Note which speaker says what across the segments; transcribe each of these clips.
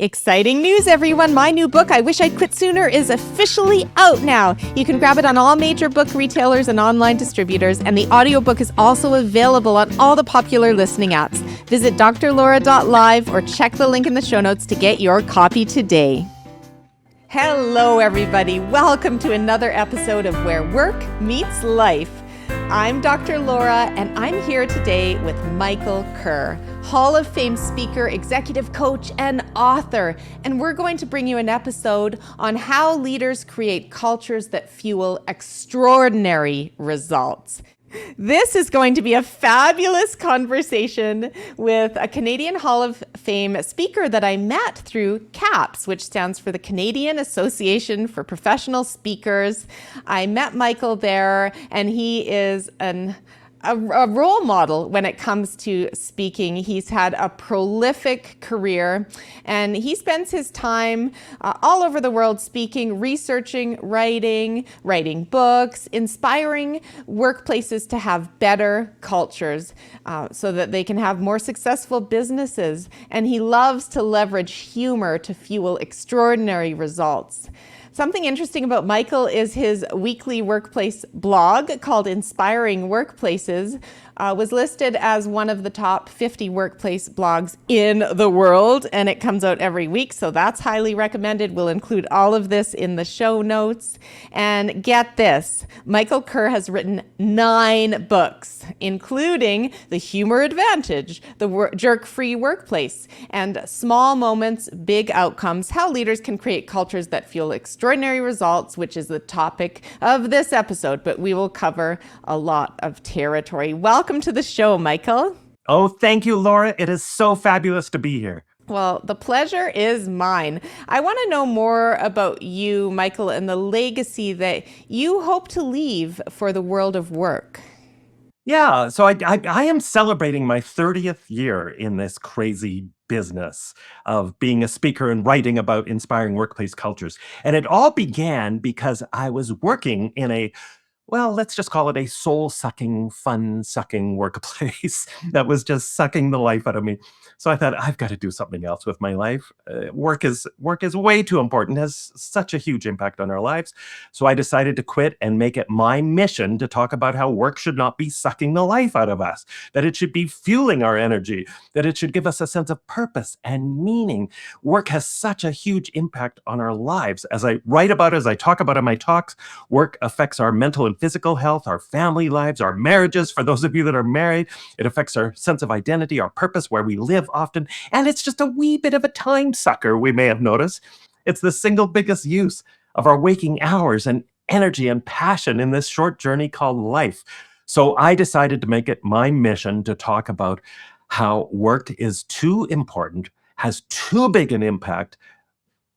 Speaker 1: Exciting news, everyone. My new book, I Wish I'd Quit Sooner, is officially out now. You can grab it on all major book retailers and online distributors, and the audiobook is also available on all the popular listening apps. Visit drlaura.live or check the link in the show notes to get your copy today. Hello, everybody. Welcome to another episode of Where Work Meets Life. I'm Dr. Laura, and I'm here today with Michael Kerr, Hall of Fame speaker, executive coach, and author. And we're going to bring you an episode on how leaders create cultures that fuel extraordinary results. This is going to be a fabulous conversation with a Canadian Hall of Fame speaker that I met through CAPS, which stands for the Canadian Association for Professional Speakers. I met Michael there, and he is a role model when it comes to speaking. He's had a prolific career, and he spends his time all over the world speaking, researching, writing books, inspiring workplaces to have better cultures so that they can have more successful businesses. And he loves to leverage humor to fuel extraordinary results. Something interesting about Michael is his weekly workplace blog called Inspiring Workplaces was listed as one of the top 50 workplace blogs in the world, and it comes out every week, so that's highly recommended. We'll include all of this in the show notes. And get this, Michael Kerr has written 9 books, including The Humor Advantage, The Jerk-Free Workplace, and Small Moments, Big Outcomes, How Leaders Can Create Cultures That Fuel Extraordinary Results, which is the topic of this episode, but we will cover a lot of territory. Welcome to the show, Michael.
Speaker 2: Oh, thank you, Laura. It is so fabulous to be here.
Speaker 1: Well, the pleasure is mine. I want to know more about you, Michael, and the legacy that you hope to leave for the world of work.
Speaker 2: Yeah, so I am celebrating my 30th year in this crazy business of being a speaker and writing about inspiring workplace cultures. And it all began because I was working in let's just call it a soul-sucking, fun-sucking workplace that was just sucking the life out of me. So I thought, I've got to do something else with my life. Work is way too important, has such a huge impact on our lives. So I decided to quit and make it my mission to talk about how work should not be sucking the life out of us, that it should be fueling our energy, that it should give us a sense of purpose and meaning. Work has such a huge impact on our lives. As I write about, as I talk about in my talks, work affects our mental and physical health, our family lives, our marriages. For those of you that are married, it affects our sense of identity, our purpose, where we live often. And it's just a wee bit of a time sucker, we may have noticed. It's the single biggest use of our waking hours and energy and passion in this short journey called life. So I decided to make it my mission to talk about how work is too important, has too big an impact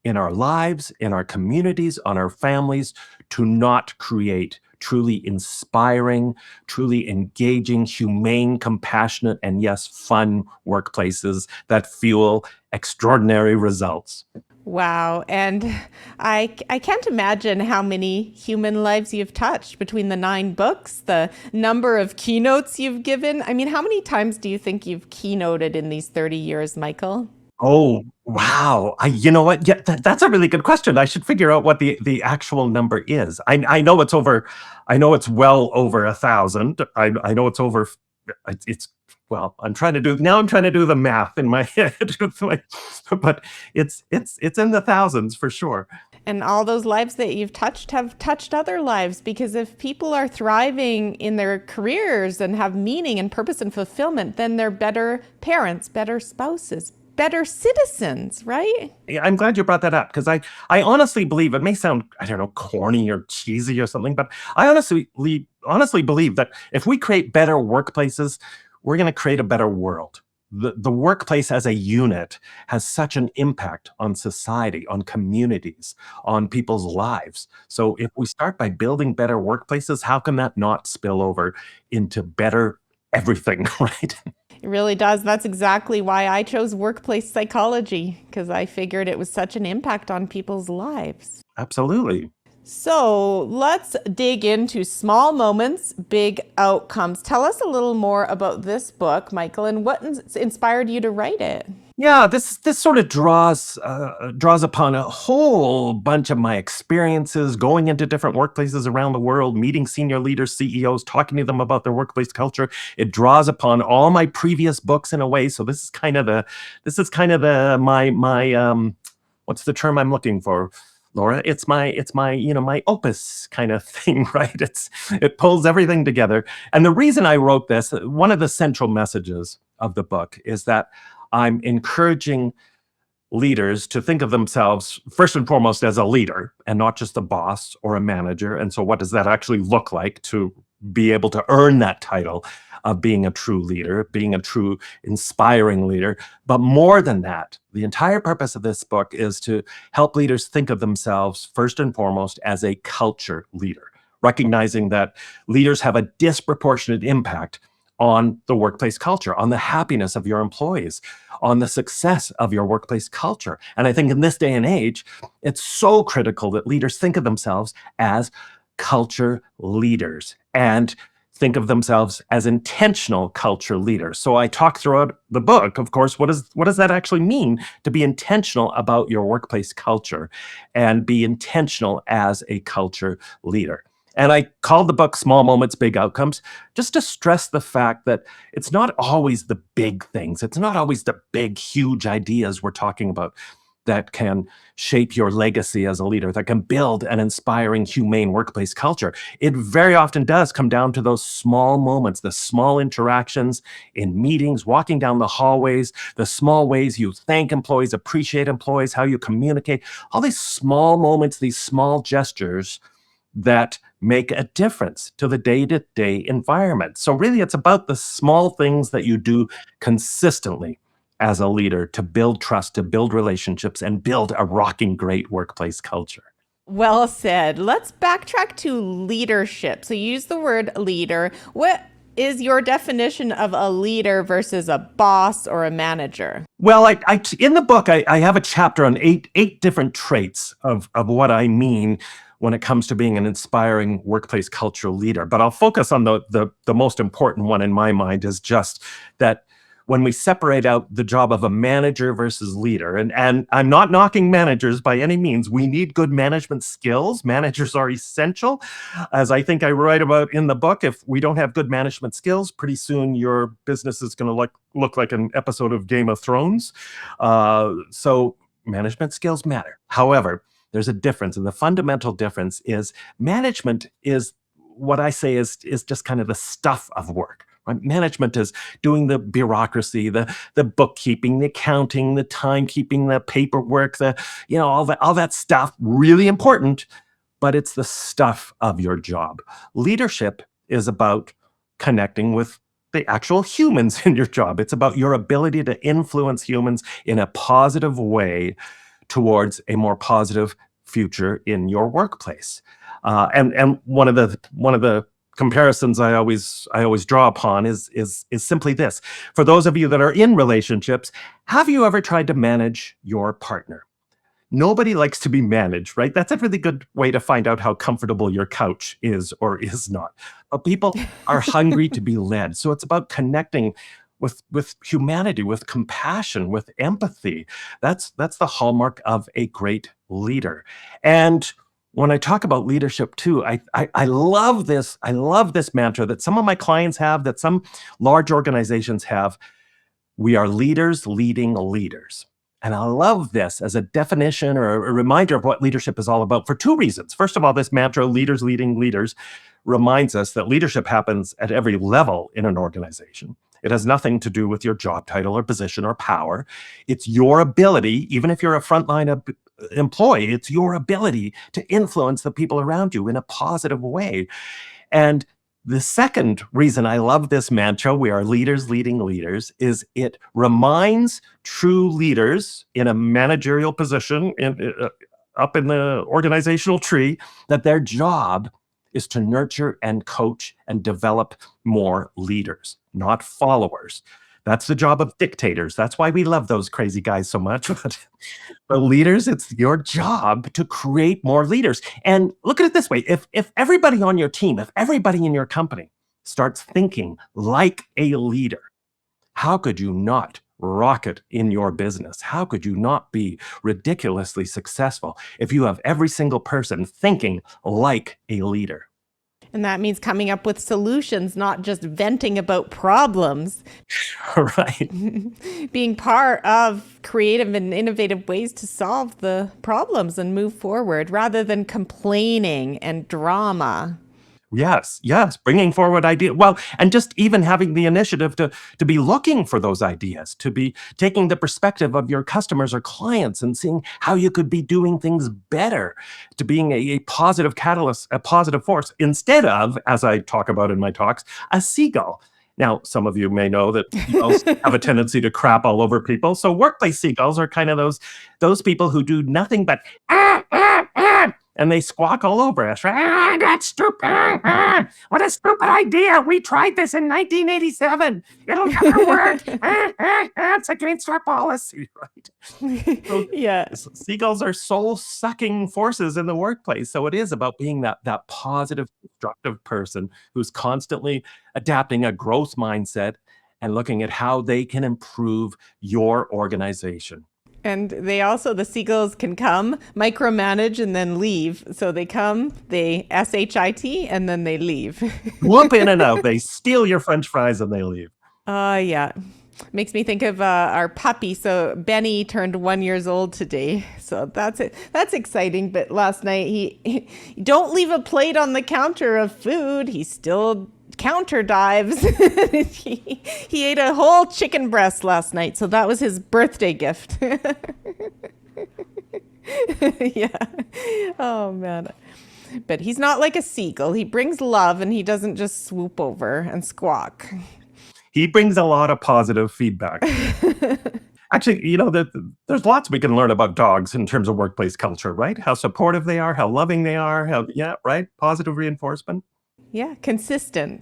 Speaker 2: in our lives, in our communities, on our families, to not create truly inspiring, truly engaging, humane, compassionate, and yes, fun workplaces that fuel extraordinary results.
Speaker 1: Wow. And I can't imagine how many human lives you've touched between the 9 books, the number of keynotes you've given. I mean, how many times do you think you've keynoted in these 30 years, Michael?
Speaker 2: Oh, wow. You know what? Yeah, that's a really good question. I should figure out what the actual number is. I know it's well over 1,000. I know it's over, I'm trying to do the math in my head, but it's in the thousands for sure.
Speaker 1: And all those lives that you've touched have touched other lives, because if people are thriving in their careers and have meaning and purpose and fulfillment, then they're better parents, better spouses, better citizens, right?
Speaker 2: Yeah, I'm glad you brought that up, because I honestly believe, it may sound, I don't know, corny or cheesy or something, but I honestly believe that if we create better workplaces, we're going to create a better world. The workplace as a unit has such an impact on society, on communities, on people's lives. So if we start by building better workplaces, how can that not spill over into better everything, right?
Speaker 1: It really does. That's exactly why I chose workplace psychology, because I figured it was such an impact on people's lives.
Speaker 2: Absolutely.
Speaker 1: So let's dig into Small Moments, Big Outcomes. Tell us a little more about this book, Michael, and what inspired you to write it.
Speaker 2: Yeah, this sort of draws upon a whole bunch of my experiences going into different workplaces around the world, meeting senior leaders, CEOs, talking to them about their workplace culture. It draws upon all my previous books in a way. So this is kind of the my what's the term I'm looking for, Laura? It's my my opus kind of thing, right? It pulls everything together. And the reason I wrote this, one of the central messages of the book is that I'm encouraging leaders to think of themselves first and foremost as a leader and not just a boss or a manager. And so, what does that actually look like to be able to earn that title of being a true leader, being a true inspiring leader? But more than that, the entire purpose of this book is to help leaders think of themselves first and foremost as a culture leader, recognizing that leaders have a disproportionate impact on the workplace culture, on the happiness of your employees, on the success of your workplace culture. And I think in this day and age, it's so critical that leaders think of themselves as culture leaders and think of themselves as intentional culture leaders. So I talk throughout the book, of course, what does that actually mean to be intentional about your workplace culture and be intentional as a culture leader. And I called the book Small Moments, Big Outcomes, just to stress the fact that it's not always the big things. It's not always the big, huge ideas we're talking about that can shape your legacy as a leader, that can build an inspiring, humane workplace culture. It very often does come down to those small moments, the small interactions in meetings, walking down the hallways, the small ways you thank employees, appreciate employees, how you communicate, all these small moments, these small gestures that make a difference to the day-to-day environment. So really, it's about the small things that you do consistently as a leader to build trust, to build relationships, and build a rocking great workplace culture.
Speaker 1: Well said. Let's backtrack to leadership. So you use the word leader. What is your definition of a leader versus a boss or a manager?
Speaker 2: Well, in the book, I have a chapter on eight different traits of what I mean when it comes to being an inspiring workplace cultural leader. But I'll focus on the most important one in my mind is just that when we separate out the job of a manager versus leader, and I'm not knocking managers by any means. We need good management skills. Managers are essential. As I think I write about in the book, if we don't have good management skills, pretty soon your business is going to look like an episode of Game of Thrones. So management skills matter. However, there's a difference, and the fundamental difference is management is what I say is just kind of the stuff of work. Right? Management is doing the bureaucracy, the bookkeeping, the accounting, the timekeeping, the paperwork, all that stuff. Really important, but it's the stuff of your job. Leadership is about connecting with the actual humans in your job. It's about your ability to influence humans in a positive way towards a more positive future in your workplace. And one of the comparisons I always draw upon is simply this. For those of you that are in relationships, have you ever tried to manage your partner? Nobody likes to be managed, right? That's a really good way to find out how comfortable your couch is or is not. But people are hungry to be led. So it's about connecting with humanity, with compassion, with empathy. That's the hallmark of a great leader. And when I talk about leadership too, I love this. I love this mantra that some of my clients have, that some large organizations have. We are leaders leading leaders. And I love this as a definition or a reminder of what leadership is all about for two reasons. First of all, this mantra, leaders leading leaders, reminds us that leadership happens at every level in an organization. It has nothing to do with your job title or position or power. It's your ability, even if you're a frontline employee, it's your ability to influence the people around you in a positive way. And the second reason I love this mantra, we are leaders leading leaders, is it reminds true leaders in a managerial position up in the organizational tree that their job is to nurture and coach and develop more leaders, not followers. That's the job of dictators. That's why we love those crazy guys so much. But leaders, it's your job to create more leaders. And look at it this way. If everybody on your team, if everybody in your company starts thinking like a leader, how could you not rocket in your business? How could you not be ridiculously successful if you have every single person thinking like a leader?
Speaker 1: And that means coming up with solutions, not just venting about problems.
Speaker 2: Right.
Speaker 1: Being part of creative and innovative ways to solve the problems and move forward rather than complaining and drama.
Speaker 2: Yes, yes, bringing forward idea well, and just even having the initiative to be looking for those ideas, to be taking the perspective of your customers or clients and seeing how you could be doing things better, to being a positive catalyst, a positive force, instead of, as I talk about in my talks, a seagull. Now, some of you may know that seagulls have a tendency to crap all over people. So workplace seagulls are kind of those people who do nothing but and they squawk all over us, right? "Ah, that's stupid. What a stupid idea. We tried this in 1987. It'll never work. It's against our policy," right? So
Speaker 1: Yeah.
Speaker 2: seagulls are soul-sucking forces in the workplace. So it is about being that positive, constructive person who's constantly adapting a growth mindset and looking at how they can improve your organization.
Speaker 1: And the seagulls can come, micromanage, and then leave. So they come, they SHIT, and then they leave.
Speaker 2: Whoop in and out. They steal your French fries and they leave.
Speaker 1: Yeah. Makes me think of our puppy. So Benny turned 1 year old today. So that's it. That's exciting. But last night he don't leave a plate on the counter of food. He still counter dives. he ate a whole chicken breast last night. So that was his birthday gift. Yeah. Oh man. But he's not like a seagull. He brings love and he doesn't just swoop over and squawk.
Speaker 2: He brings a lot of positive feedback. Actually, there's lots we can learn about dogs in terms of workplace culture, right? How supportive they are, how loving they are, yeah, right? Positive reinforcement.
Speaker 1: Yeah, consistency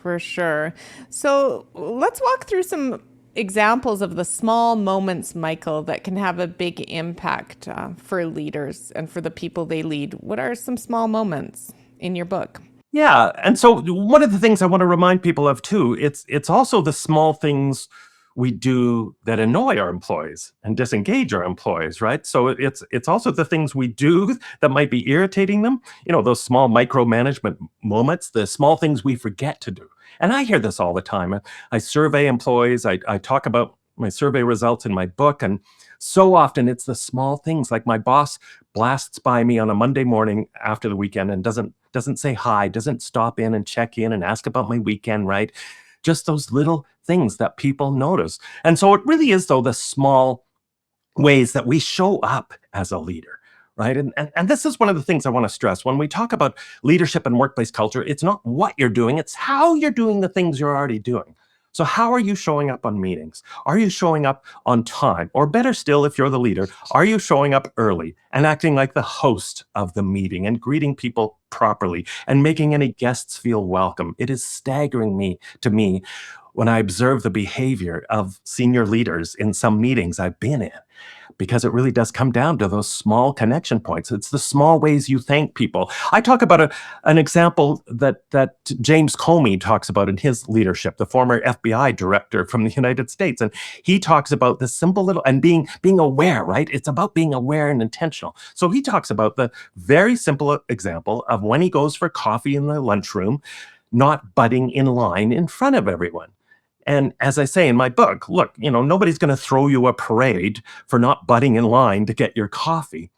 Speaker 1: for sure. So let's walk through some examples of the small moments, Michael, that can have a big impact for leaders and for the people they lead. What are some small moments in your book?
Speaker 2: Yeah, and so one of the things I want to remind people of too, it's also the small things we do that annoy our employees and disengage our employees, right? So it's also the things we do that might be irritating them, those small micromanagement moments, the small things we forget to do. And I hear this all the time. I survey employees, I talk about my survey results in my book, and so often it's the small things, like my boss blasts by me on a Monday morning after the weekend and doesn't say hi, doesn't stop in and check in and ask about my weekend, right? Just those little things that people notice. And so it really is, though, the small ways that we show up as a leader, right? And this is one of the things I want to stress. When we talk about leadership and workplace culture, it's not what you're doing, it's how you're doing the things you're already doing. So how are you showing up on meetings? Are you showing up on time? Or better still, if you're the leader, are you showing up early and acting like the host of the meeting and greeting people properly and making any guests feel welcome? It is staggering to me when I observe the behavior of senior leaders in some meetings I've been in, because it really does come down to those small connection points. It's the small ways you thank people. I talk about an example that James Comey talks about in his leadership, the former FBI director from the United States. And he talks about this simple little, and being aware, right? It's about being aware and intentional. So he talks about the very simple example of when he goes for coffee in the lunchroom, not butting in line in front of everyone. And as I say in my book, look, nobody's going to throw you a parade for not butting in line to get your coffee.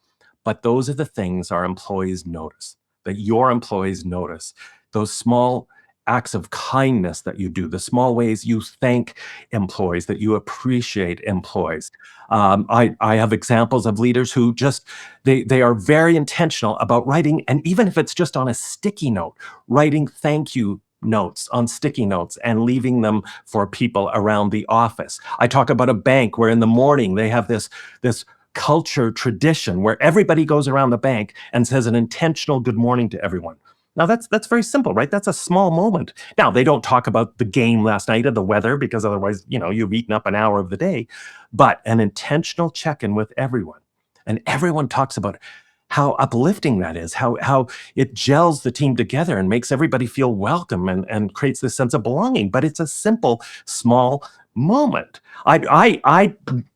Speaker 2: But those are the things our employees notice, that your employees notice. Those small acts of kindness that you do, the small ways you thank employees, that you appreciate employees. I have examples of leaders who just, they are very intentional about writing, and even if it's just on a sticky note, writing thank you notes on sticky notes and leaving them for people around the office. I talk about a bank where in the morning they have this culture tradition where everybody goes around the bank and says an intentional good morning to everyone. Now that's very simple, right? That's a small moment. Now they don't talk about the game last night or the weather, because otherwise, you've eaten up an hour of the day, but an intentional check-in with everyone. And everyone talks about how uplifting that is, how it gels the team together and makes everybody feel welcome and creates this sense of belonging. But it's a simple, small moment. I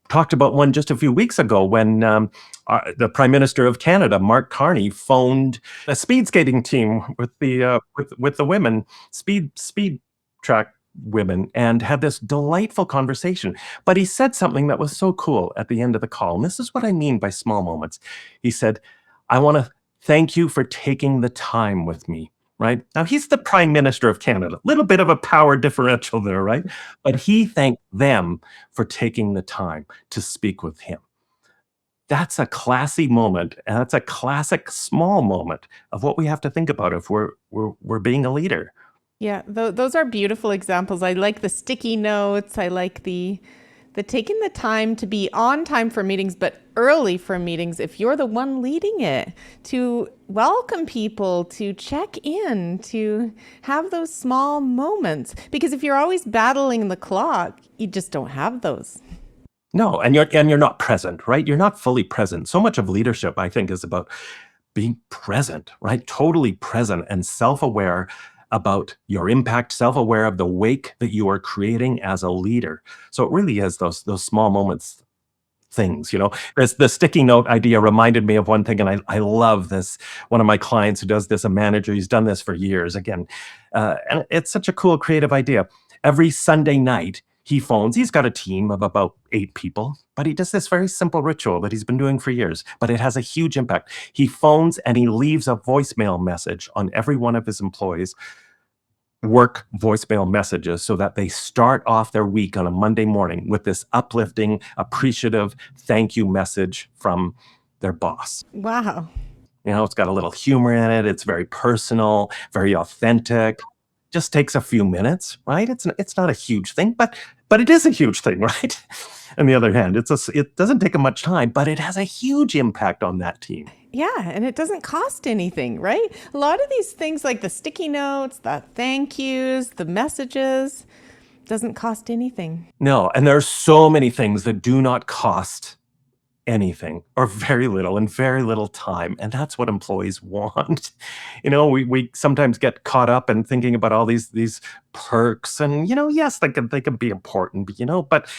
Speaker 2: talked about one just a few weeks ago when the Prime Minister of Canada, Mark Carney, phoned a speed skating team with the women, speed track women, and had this delightful conversation. But he said something that was so cool at the end of the call. And this is what I mean by small moments. He said, I want to thank you for taking the time with me. Right now, he's the Prime Minister of Canada. A little bit of a power differential there, right? But he thanked them for taking the time to speak with him. That's a classy moment, and that's a classic small moment of what we have to think about if we're being a leader.
Speaker 1: Yeah, those are beautiful examples. I like the sticky notes. I like the taking the time to be on time for meetings, but early for meetings if you're the one leading it, to welcome people, to check in, to have those small moments. Because if you're always battling the clock, you just don't have those.
Speaker 2: No, and you're not present, right? You're not fully present. So much of leadership, I think, is about being present, right? Totally present and self-aware about your impact, self-aware of the wake that you are creating as a leader. So it really is those small moments things, you know. There's the sticky note idea reminded me of one thing, and I love this. One of my clients who does this, a manager, he's done this for years. Again, and it's such a cool, creative idea. Every Sunday night, he phones. He's got a team of about 8 people, but he does this very simple ritual that he's been doing for years, but it has a huge impact. He phones and he leaves a voicemail message on every one of his employees, work voicemail messages, so that they start off their week on a Monday morning with this uplifting, appreciative thank you message from their boss.
Speaker 1: Wow.
Speaker 2: You know, it's got a little humor in it. It's very personal, very authentic. Just takes a few minutes, right? It's not a huge thing, but it is a huge thing, right? On the other hand, it doesn't take much time, but it has a huge impact on that team.
Speaker 1: Yeah, and it doesn't cost anything, right? A lot of these things like the sticky notes, the thank yous, the messages, doesn't cost anything.
Speaker 2: No, and there are so many things that do not cost anything or very little and very little time, and that's what employees want. You know, we sometimes get caught up in thinking about all these perks, and you know, yes, they can be important, but you know, but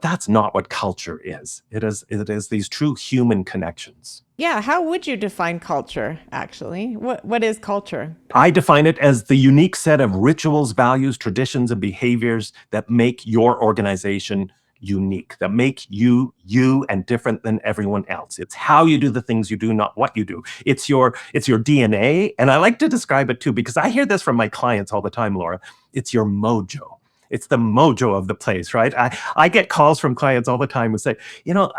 Speaker 2: that's not what culture is. It is these true human connections.
Speaker 1: Yeah, how would you define culture, actually? What is culture?
Speaker 2: I define it as the unique set of rituals, values, traditions, and behaviors that make your organization unique, that make you you and different than everyone else. It's how you do the things you do, not what you do. It's your DNA, and I like to describe it too because I hear this from my clients all the time, Laura. It's your mojo. It's the mojo of the place, right? I get calls from clients all the time who say, you know,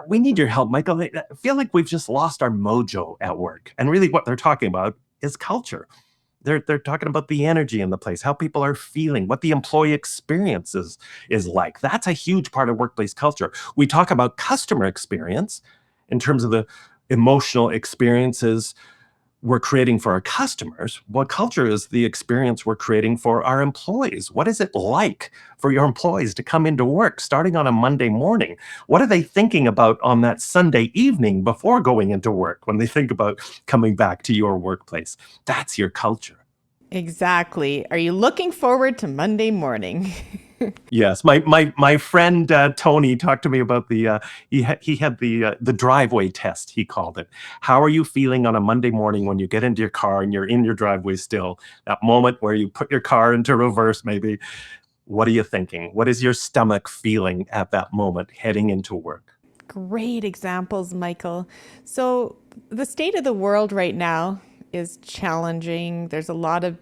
Speaker 2: we need your help, Michael. I feel like we've just lost our mojo at work. And really what they're talking about is culture. They're talking about the energy in the place, how people are feeling, what the employee experience is like. That's a huge part of workplace culture. We talk about customer experience in terms of the emotional experiences we're creating for our customers. What culture is the experience we're creating for our employees? What is it like for your employees to come into work starting on a Monday morning? What are they thinking about on that Sunday evening before going into work when they think about coming back to your workplace? That's your culture.
Speaker 1: Exactly. Are you looking forward to Monday morning?
Speaker 2: Yes, my friend Tony talked to me about he had the driveway test, he called it. How are you feeling on a Monday morning when you get into your car and you're in your driveway still? That moment where you put your car into reverse, maybe. What are you thinking? What is your stomach feeling at that moment heading into work?
Speaker 1: Great examples, Michael. So, the state of the world right now is challenging. There's a lot of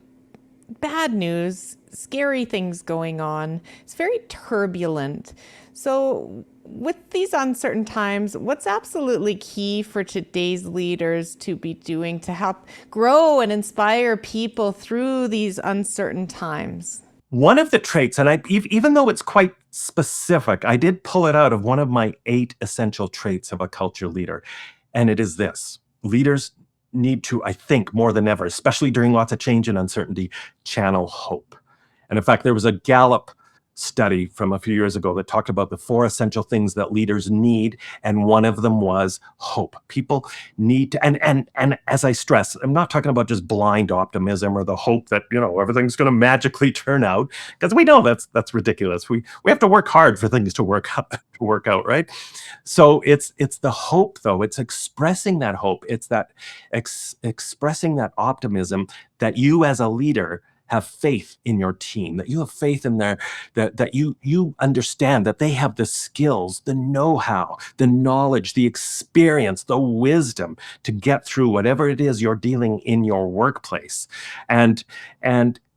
Speaker 1: bad news, scary things going on. It's very turbulent. So, with these uncertain times, what's absolutely key for today's leaders to be doing to help grow and inspire people through these uncertain times?
Speaker 2: One of the traits, and even though it's quite specific, I did pull it out of one of my 8 essential traits of a culture leader. And it is this: leaders need to, I think, more than ever, especially during lots of change and uncertainty, channel hope. And in fact, there was a Gallup study from a few years ago that talked about the four essential things that leaders need, and one of them was hope. People need to, and as I stress, I'm not talking about just blind optimism or the hope that everything's going to magically turn out, because we know that's ridiculous. We have to work hard for things to work out, right? So it's the hope, though. It's expressing that hope. It's that expressing that optimism, that you as a leader have faith in your team, that you have faith in their that you understand that they have the skills, the know-how, the knowledge, the experience, the wisdom to get through whatever it is you're dealing in your workplace, and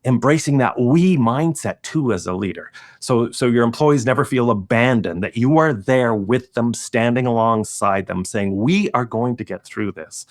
Speaker 2: embracing that we mindset too as a leader. So your employees never feel abandoned, that you are there with them, standing alongside them, saying, we are going to get through this.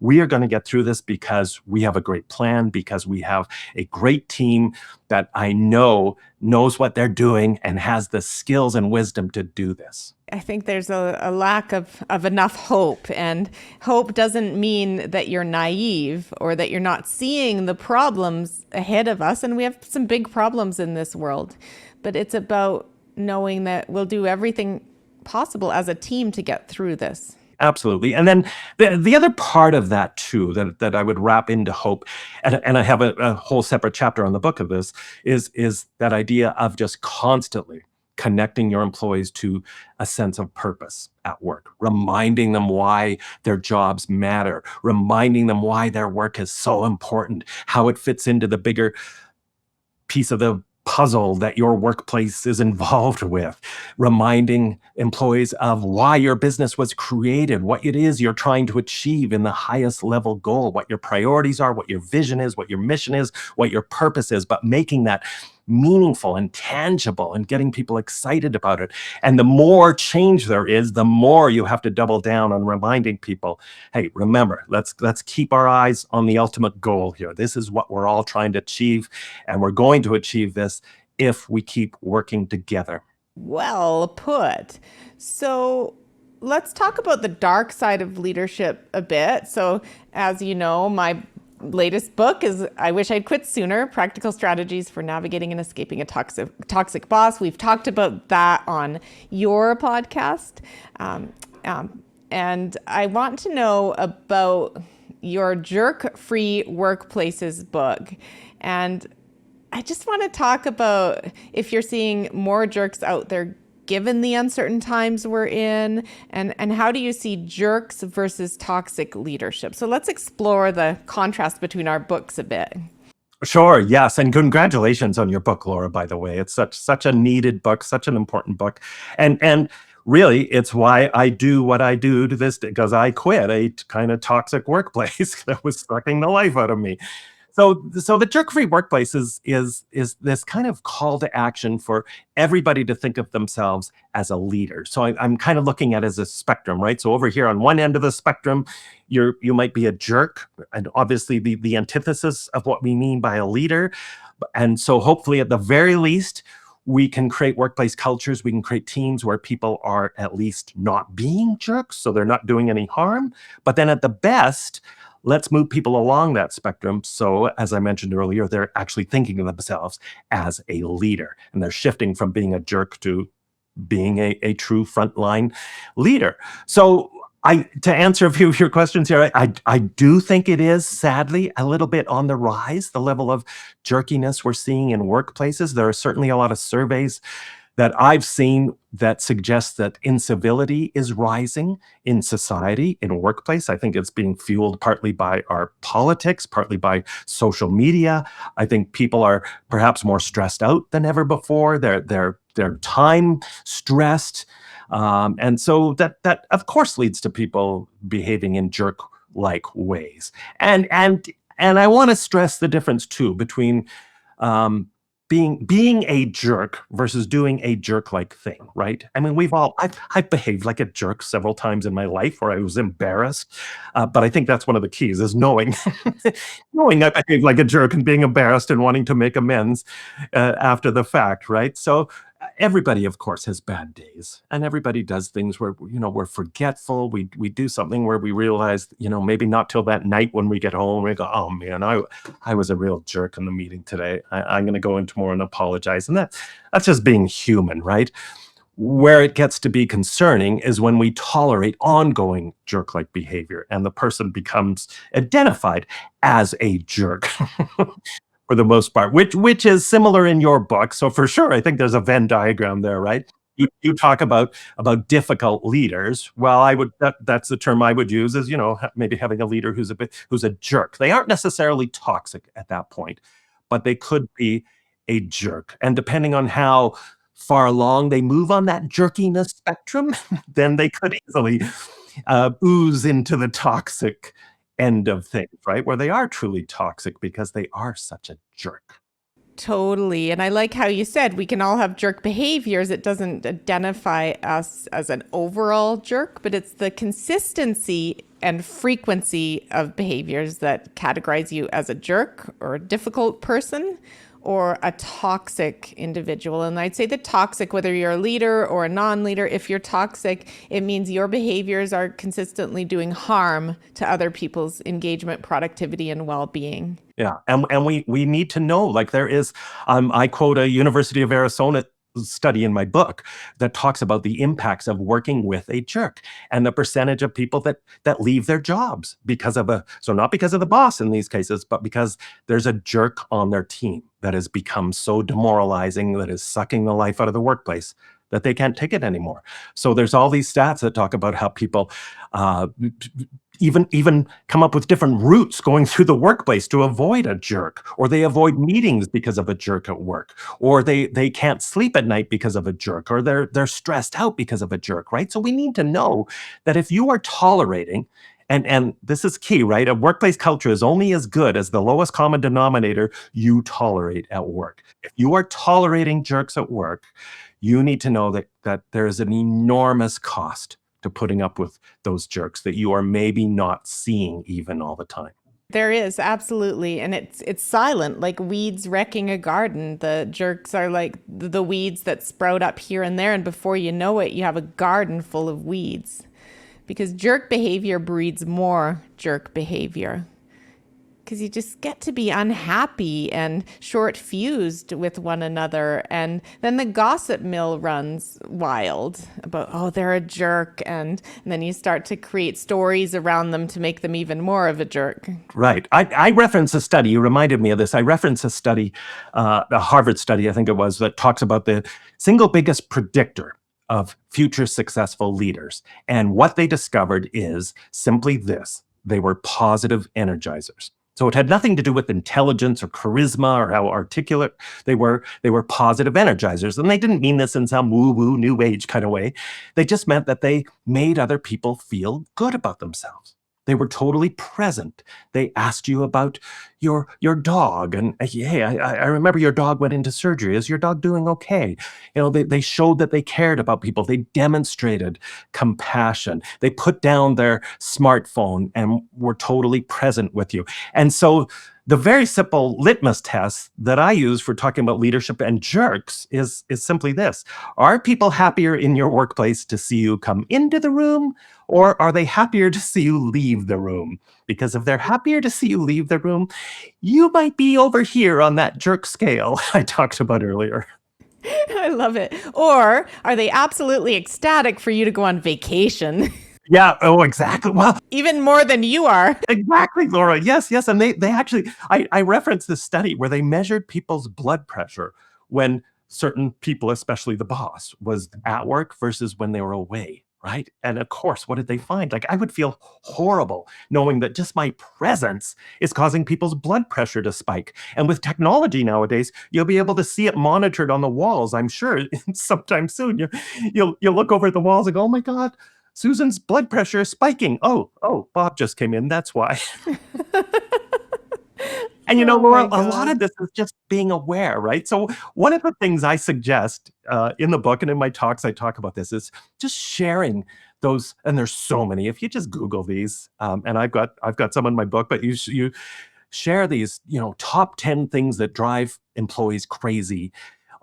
Speaker 2: We are going to get through this because we have a great plan, because we have a great team that I know knows what they're doing and has the skills and wisdom to do this.
Speaker 1: I think there's a lack of enough hope, and hope doesn't mean that you're naive or that you're not seeing the problems ahead of us. And we have some big problems in this world, but it's about knowing that we'll do everything possible as a team to get through this.
Speaker 2: Absolutely. And then the other part of that too, that I would wrap into hope, and I have a whole separate chapter on the book of this, is that idea of just constantly connecting your employees to a sense of purpose at work, reminding them why their jobs matter, reminding them why their work is so important, how it fits into the bigger piece of the puzzle that your workplace is involved with, reminding employees of why your business was created, what it is you're trying to achieve in the highest level goal, what your priorities are, what your vision is, what your mission is, what your purpose is, but making that meaningful and tangible and getting people excited about it. And the more change there is, the more you have to double down on reminding people, hey, remember, let's keep our eyes on the ultimate goal here. This is what we're all trying to achieve, and we're going to achieve this if we keep working together.
Speaker 1: Well put. So let's talk about the dark side of leadership a bit. So as you know, my latest book is I Wish I'd Quit Sooner, Practical Strategies for Navigating and Escaping a Toxic Boss. We've talked about that on your podcast. And I want to know about your Jerk-Free Workplaces book. And I just want to talk about if you're seeing more jerks out there given the uncertain times we're in, and how do you see jerks versus toxic leadership? So let's explore the contrast between our books a bit.
Speaker 2: Sure, yes, and congratulations on your book, Laura, by the way. It's such a needed book, such an important book. And really, it's why I do what I do to this day, because I quit a kind of toxic workplace that was sucking the life out of me. So the jerk-free workplace is this kind of call to action for everybody to think of themselves as a leader. So I'm kind of looking at it as a spectrum, right? So over here on one end of the spectrum, you might be a jerk, and obviously the antithesis of what we mean by a leader. And so hopefully at the very least, we can create workplace cultures, we can create teams where people are at least not being jerks, so they're not doing any harm. But then at the best, let's move people along that spectrum. So as I mentioned earlier, they're actually thinking of themselves as a leader, and they're shifting from being a jerk to being a true frontline leader. So to answer a few of your questions here, I do think it is sadly a little bit on the rise, the level of jerkiness we're seeing in workplaces. There are certainly a lot of surveys that I've seen that suggest that incivility is rising in society, in workplace. I think it's being fueled partly by our politics, partly by social media. I think people are perhaps more stressed out than ever before. They're time stressed. And so that of course leads to people behaving in jerk-like ways. And I want to stress the difference too between being a jerk versus doing a jerk-like thing, right? I mean, I've behaved like a jerk several times in my life where I was embarrassed, but I think that's one of the keys is knowing I behaved like a jerk and being embarrassed and wanting to make amends after the fact, right? So everybody, of course, has bad days, and everybody does things where we're forgetful. We do something where we realize, maybe not till that night when we get home, we go, "Oh man, I was a real jerk in the meeting today. I'm going to go in tomorrow and apologize." And that's just being human, right? Where it gets to be concerning is when we tolerate ongoing jerk-like behavior and the person becomes identified as a jerk for the most part, which is similar in your book. So for sure, I think there's a Venn diagram there, right? You talk about difficult leaders. Well, that's the term I would use is, maybe having a leader who's a jerk. They aren't necessarily toxic at that point, but they could be a jerk. And depending on how far along they move on that jerkiness spectrum, then they could easily ooze into the toxic end of things, right? Where they are truly toxic because they are such a jerk.
Speaker 1: Totally. And I like how you said we can all have jerk behaviors. It doesn't identify us as an overall jerk, but it's the consistency and frequency of behaviors that categorize you as a jerk or a difficult person or a toxic individual. And I'd say the toxic, whether you're a leader or a non-leader, if you're toxic, it means your behaviors are consistently doing harm to other people's engagement, productivity, and well-being.
Speaker 2: Yeah, and we need to know, like there is, I quote a University of Arizona study in my book that talks about the impacts of working with a jerk and the percentage of people that leave their jobs so not because of the boss in these cases, but because there's a jerk on their team that has become so demoralizing, that is sucking the life out of the workplace, that they can't take it anymore. So there's all these stats that talk about how people even come up with different routes going through the workplace to avoid a jerk, or they avoid meetings because of a jerk at work, or they can't sleep at night because of a jerk, or they're stressed out because of a jerk, right? So we need to know that if you are tolerating, and this is key, right? A workplace culture is only as good as the lowest common denominator you tolerate at work. If you are tolerating jerks at work, you need to know that there is an enormous cost to putting up with those jerks that you are maybe not seeing even all the time.
Speaker 1: There is, absolutely. And it's silent, like weeds wrecking a garden. The jerks are like the weeds that sprout up here and there, and before you know it, you have a garden full of weeds. Because jerk behavior breeds more jerk behavior. Because you just get to be unhappy and short-fused with one another. And then the gossip mill runs wild about, oh, they're a jerk. And then you start to create stories around them to make them even more of a jerk.
Speaker 2: Right. I reference a study. You reminded me of this. I reference a study, a Harvard study, I think it was, that talks about the single biggest predictor of future successful leaders. And what they discovered is simply this: they were positive energizers. So it had nothing to do with intelligence or charisma or how articulate they were. They were positive energizers. And they didn't mean this in some woo-woo new age kind of way. They just meant that they made other people feel good about themselves. They were totally present. They asked you about your dog, and hey, I remember your dog went into surgery. Is your dog doing okay? They showed that they cared about people. They demonstrated compassion. They put down their smartphone and were totally present with you. And so the very simple litmus test that I use for talking about leadership and jerks is simply this: are people happier in your workplace to see you come into the room, or are they happier to see you leave the room? Because if they're happier to see you leave the room, you might be over here on that jerk scale I talked about earlier.
Speaker 1: I love it. Or are they absolutely ecstatic for you to go on vacation?
Speaker 2: Yeah. Oh, exactly. Well,
Speaker 1: Even more than you are.
Speaker 2: exactly, Laura. Yes, yes. And they actually, I referenced this study where they measured people's blood pressure when certain people, especially the boss, was at work versus when they were away, right? And of course, what did they find? Like, I would feel horrible knowing that just my presence is causing people's blood pressure to spike. And with technology nowadays, you'll be able to see it monitored on the walls, I'm sure, sometime soon. You'll look over at the walls and go, oh my God, Susan's blood pressure is spiking. Oh, Bob just came in. That's why. And
Speaker 1: Oh
Speaker 2: Laura,
Speaker 1: my
Speaker 2: a lot of
Speaker 1: God.
Speaker 2: this is just being aware, right? So one of the things I suggest in the book and in my talks, I talk about this, is just sharing those. And there's so many. If you just Google these, and I've got some in my book, but you share these, top 10 things that drive employees crazy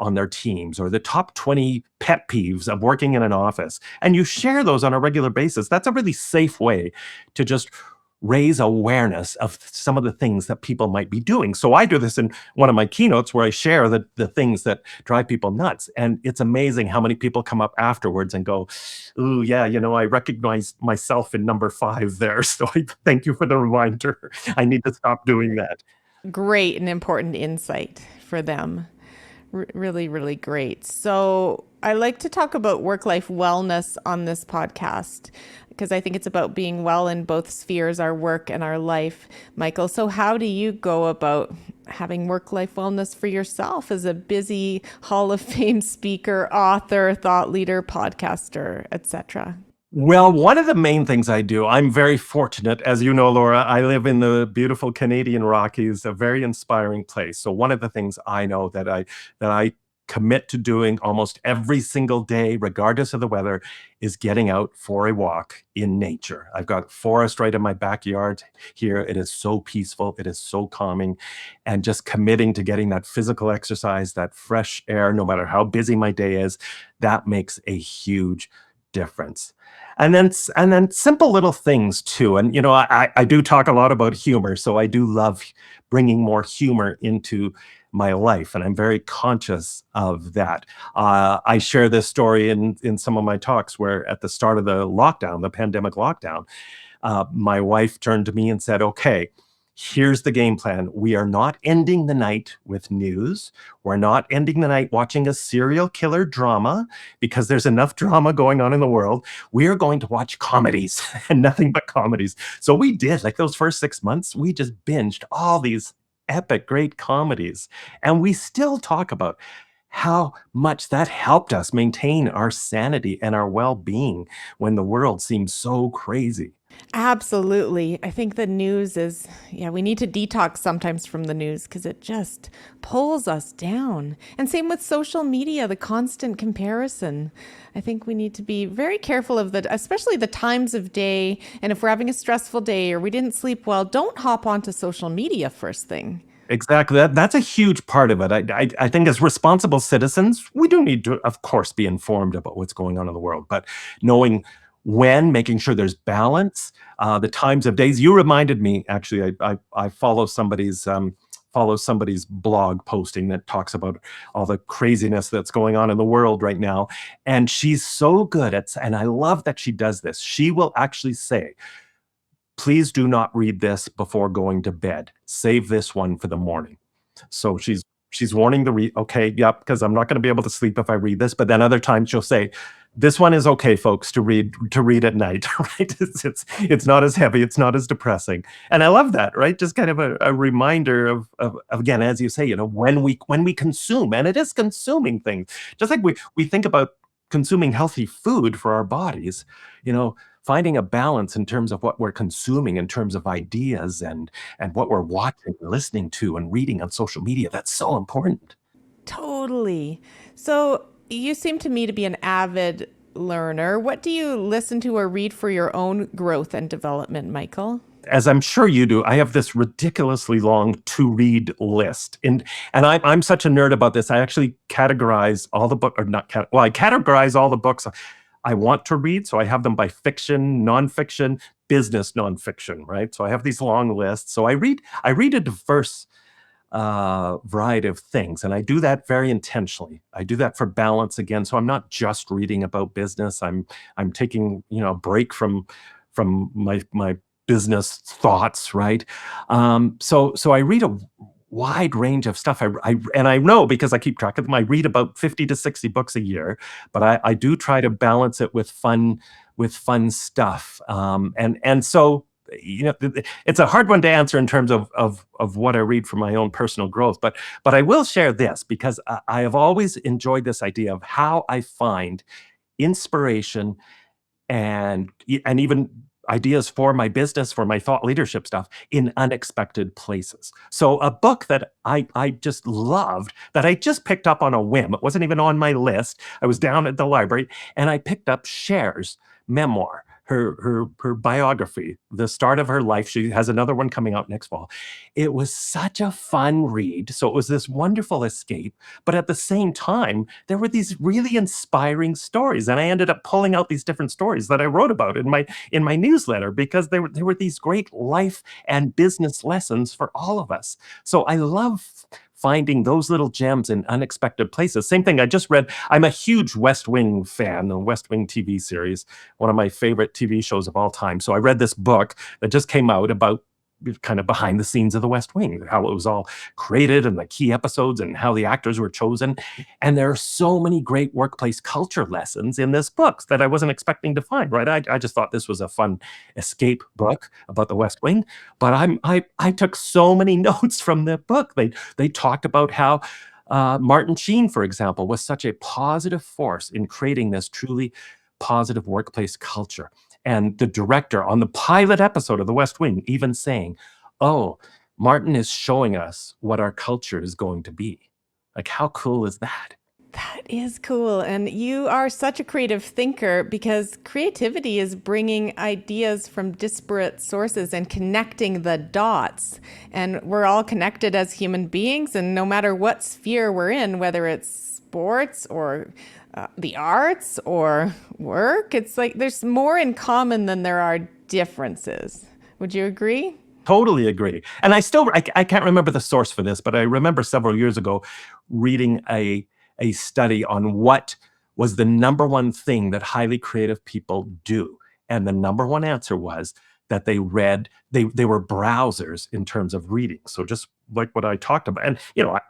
Speaker 2: on their teams, or the top 20 pet peeves of working in an office, and you share those on a regular basis. That's a really safe way to just raise awareness of some of the things that people might be doing. So I do this in one of my keynotes where I share the things that drive people nuts. And it's amazing how many people come up afterwards and go, "Ooh, yeah, I recognize myself in number 5 there. So I thank you for the reminder. I need to stop doing that."
Speaker 1: Great and important insight for them. Really, really great. So, I like to talk about work life wellness on this podcast because I think it's about being well in both spheres, our work and our life. Michael, so how do you go about having work life wellness for yourself as a busy Hall of Fame speaker, author, thought leader, podcaster, etc.?
Speaker 2: Well, one of the main things I do, I'm very fortunate. As you know, Laura, I live in the beautiful Canadian Rockies, a very inspiring place. So one of the things I know that I commit to doing almost every single day, regardless of the weather, is getting out for a walk in nature. I've got forest right in my backyard here. It is so peaceful. It is so calming. And just committing to getting that physical exercise, that fresh air, no matter how busy my day is, that makes a huge difference. And then simple little things too. And I do talk a lot about humor, so I do love bringing more humor into my life, and I'm very conscious of that. I share this story in some of my talks where at the start of the lockdown, the pandemic lockdown, my wife turned to me and said, "Okay, here's the game plan. We are not ending the night with news. We're not ending the night watching a serial killer drama because there's enough drama going on in the world. We are going to watch comedies and nothing but comedies." So we did, like those first 6 months, we just binged all these epic, great comedies. And we still talk about how much that helped us maintain our sanity and our well being when the world seems so crazy.
Speaker 1: Absolutely. I think the news is, yeah, we need to detox sometimes from the news because it just pulls us down. And same with social media, the constant comparison. I think we need to be very careful of that, especially the times of day. And if we're having a stressful day or we didn't sleep well, don't hop onto social media first thing.
Speaker 2: Exactly. That's a huge part of it. I think as responsible citizens, we do need to, of course, be informed about what's going on in the world, but knowing when, making sure there's balance, the times of days. You reminded me, actually, I follow somebody's blog posting that talks about all the craziness that's going on in the world right now, and she's so good at, and I love that she does this. She will actually say, "Please do not read this before going to bed. Save this one for the morning." So she's warning the read. Okay, yep, because I'm not going to be able to sleep if I read this. But then other times she'll say, "This one is okay, folks, to read at night." Right? It's not as heavy. It's not as depressing. And I love that. Right? Just kind of a reminder of again, as you say, when we consume, and it is consuming things. Just like we think about consuming healthy food for our bodies. You know, finding a balance in terms of what we're consuming, in terms of ideas and what we're watching, listening to, and reading on social media. That's so important.
Speaker 1: Totally. So you seem to me to be an avid learner. What do you listen to or read for your own growth and development, Michael?
Speaker 2: As I'm sure you do, I have this ridiculously long to read list. And I'm such a nerd about this. I actually categorize all the book or not well, I categorize all the books I want to read. So I have them by fiction, nonfiction, business nonfiction, right? So I have these long lists. So I read a diverse variety of things, and I do that very intentionally. I do that for balance again. So I'm not just reading about business. I'm taking a break from my business thoughts, right? So I read a wide range of stuff. And I know because I keep track of them. I read about 50 to 60 books a year, but I do try to balance it with fun stuff. And so it's a hard one to answer in terms of what I read for my own personal growth. But I will share this because I have always enjoyed this idea of how I find inspiration and even ideas for my business, for my thought leadership stuff in unexpected places. So a book that I just loved, that I just picked up on a whim. It wasn't even on my list. I was down at the library and I picked up Cher's memoir. her biography, the start of her life. She has another one coming out next fall. It was such a fun read. So it was this wonderful escape, but at the same time, there were these really inspiring stories, and I ended up pulling out these different stories that I wrote about in my newsletter because there were these great life and business lessons for all of us. So I love finding those little gems in unexpected places. Same thing I just read. I'm a huge West Wing fan, the West Wing TV series, one of my favorite TV shows of all time. So I read this book that just came out about kind of behind the scenes of the West Wing, how it was all created and the key episodes and how the actors were chosen. And there are so many great workplace culture lessons in this book that I wasn't expecting to find, right? I just thought this was a fun escape book about the West Wing, but I took so many notes from the book. They talked about how Martin Sheen, for example, was such a positive force in creating this truly positive workplace culture. And the director on the pilot episode of The West Wing even saying, "Oh, Martin is showing us what our culture is going to be." Like, how cool is that?
Speaker 1: That is cool. And you are such a creative thinker because creativity is bringing ideas from disparate sources and connecting the dots. And we're all connected as human beings. And no matter what sphere we're in, whether it's sports or the arts or work, it's like there's more in common than there are differences. Would you agree?
Speaker 2: Totally agree. And I can't remember the source for this, but I remember several years ago reading a study on what was the number one thing that highly creative people do. And the number one answer was that they were browsers in terms of reading. So just like what I talked about. And,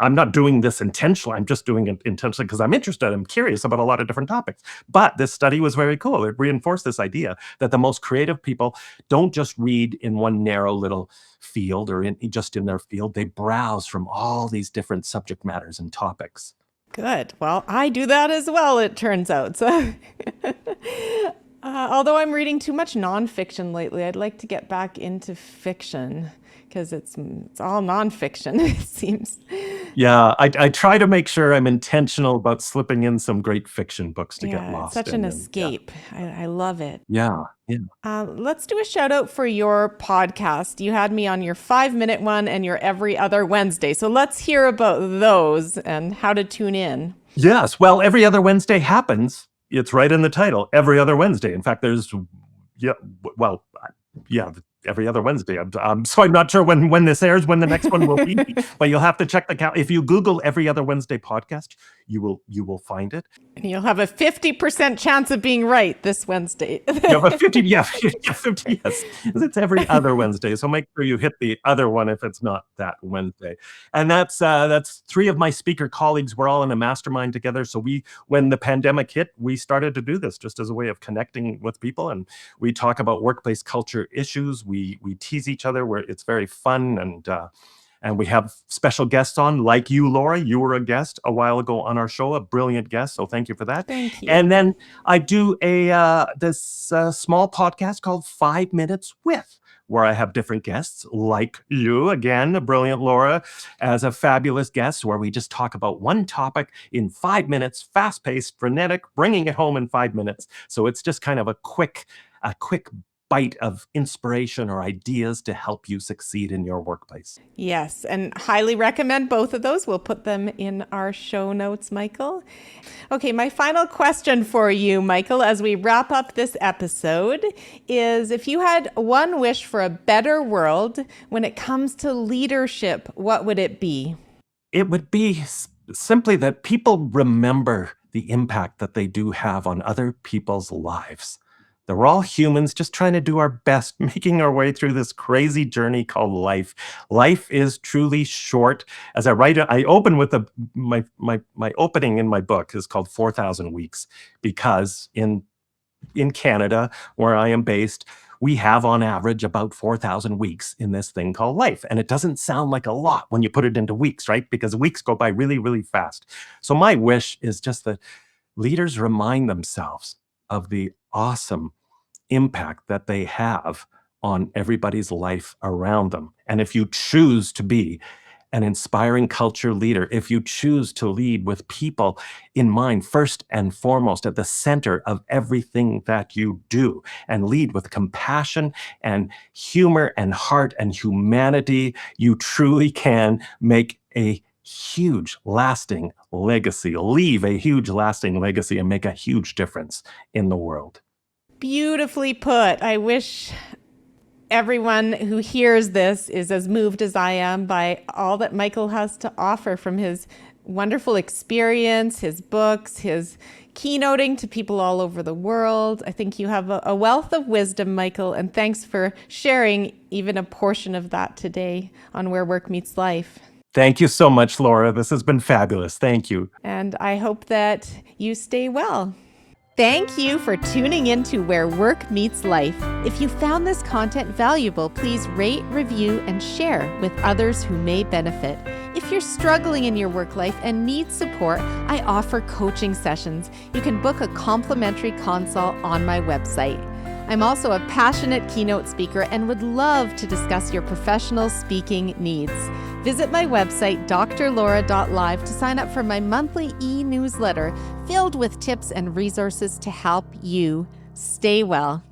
Speaker 2: I'm not doing this intentionally. I'm just doing it intentionally because I'm interested. I'm curious about a lot of different topics. But this study was very cool. It reinforced this idea that the most creative people don't just read in one narrow little field or just in their field. They browse from all these different subject matters and topics.
Speaker 1: Good. Well, I do that as well, it turns out. So, although I'm reading too much nonfiction lately, I'd like to get back into fiction because it's all nonfiction, it seems.
Speaker 2: Yeah, I try to make sure I'm intentional about slipping in some great fiction books to get
Speaker 1: Yeah, it's
Speaker 2: lost
Speaker 1: such
Speaker 2: in
Speaker 1: an
Speaker 2: them. Yeah,
Speaker 1: escape. I love it.
Speaker 2: yeah, yeah.
Speaker 1: Let's do a shout out for your podcast. You had me on your 5-minute one and your every other Wednesday. So let's hear about those and how to tune in.
Speaker 2: Yes. Well, every other Wednesday happens. It's right in the title. Every other Wednesday. In fact, yeah, well, yeah, every other Wednesday. So I'm not sure when this airs, when the next one will be, but you'll have to check the count. If you Google every other Wednesday podcast, you will find it.
Speaker 1: And you'll have a 50% chance of being right this Wednesday.
Speaker 2: You have a 50, yeah, 50, yes. It's every other Wednesday. So make sure you hit the other one if it's not that Wednesday. And that's three of my speaker colleagues. We're all in a mastermind together. So when the pandemic hit, we started to do this just as a way of connecting with people. And we talk about workplace culture issues. We tease each other where it's very fun, and we have special guests on, like you, Laura. You were a guest a while ago on our show, a brilliant guest. So thank you for that.
Speaker 1: Thank you.
Speaker 2: And then I do this small podcast called 5 Minutes With, where I have different guests like you, again, a brilliant Laura, as a fabulous guest, where we just talk about one topic in 5 minutes, fast-paced, frenetic, bringing it home in 5 minutes. So it's just kind of a quick bite of inspiration or ideas to help you succeed in your workplace.
Speaker 1: Yes, and highly recommend both of those. We'll put them in our show notes, Michael. Okay, my final question for you, Michael, as we wrap up this episode is if you had one wish for a better world when it comes to leadership, what would it be?
Speaker 2: It would be simply that people remember the impact that they do have on other people's lives. That we're all humans just trying to do our best, making our way through this crazy journey called life. Life is truly short. As I write, I open with my opening in my book is called 4,000 Weeks, because in Canada, where I am based, we have on average about 4,000 weeks in this thing called life. And it doesn't sound like a lot when you put it into weeks, right? Because weeks go by really, really fast. So my wish is just that leaders remind themselves of the awesome impact that they have on everybody's life around them. And if you choose to be an inspiring culture leader if you choose to lead with people in mind first and foremost at the center of everything that you do, and lead with compassion and humor and heart and humanity. You truly can make a huge lasting legacy, leave a huge lasting legacy, and make a huge difference in the world.
Speaker 1: Beautifully put. I wish everyone who hears this is as moved as I am by all that Michael has to offer, from his wonderful experience, his books, his keynoting to people all over the world. I think you have a wealth of wisdom, Michael, and thanks for sharing even a portion of that today on Where Work Meets Life.
Speaker 2: Thank you so much, Laura. This has been fabulous. Thank you.
Speaker 1: And I hope that you stay well. Thank you for tuning in to Where Work Meets Life. If you found this content valuable, please rate, review, and share with others who may benefit. If you're struggling in your work life and need support, I offer coaching sessions. You can book a complimentary consult on my website. I'm also a passionate keynote speaker and would love to discuss your professional speaking needs. Visit my website, drlaura.live, to sign up for my monthly e-newsletter filled with tips and resources to help you stay well.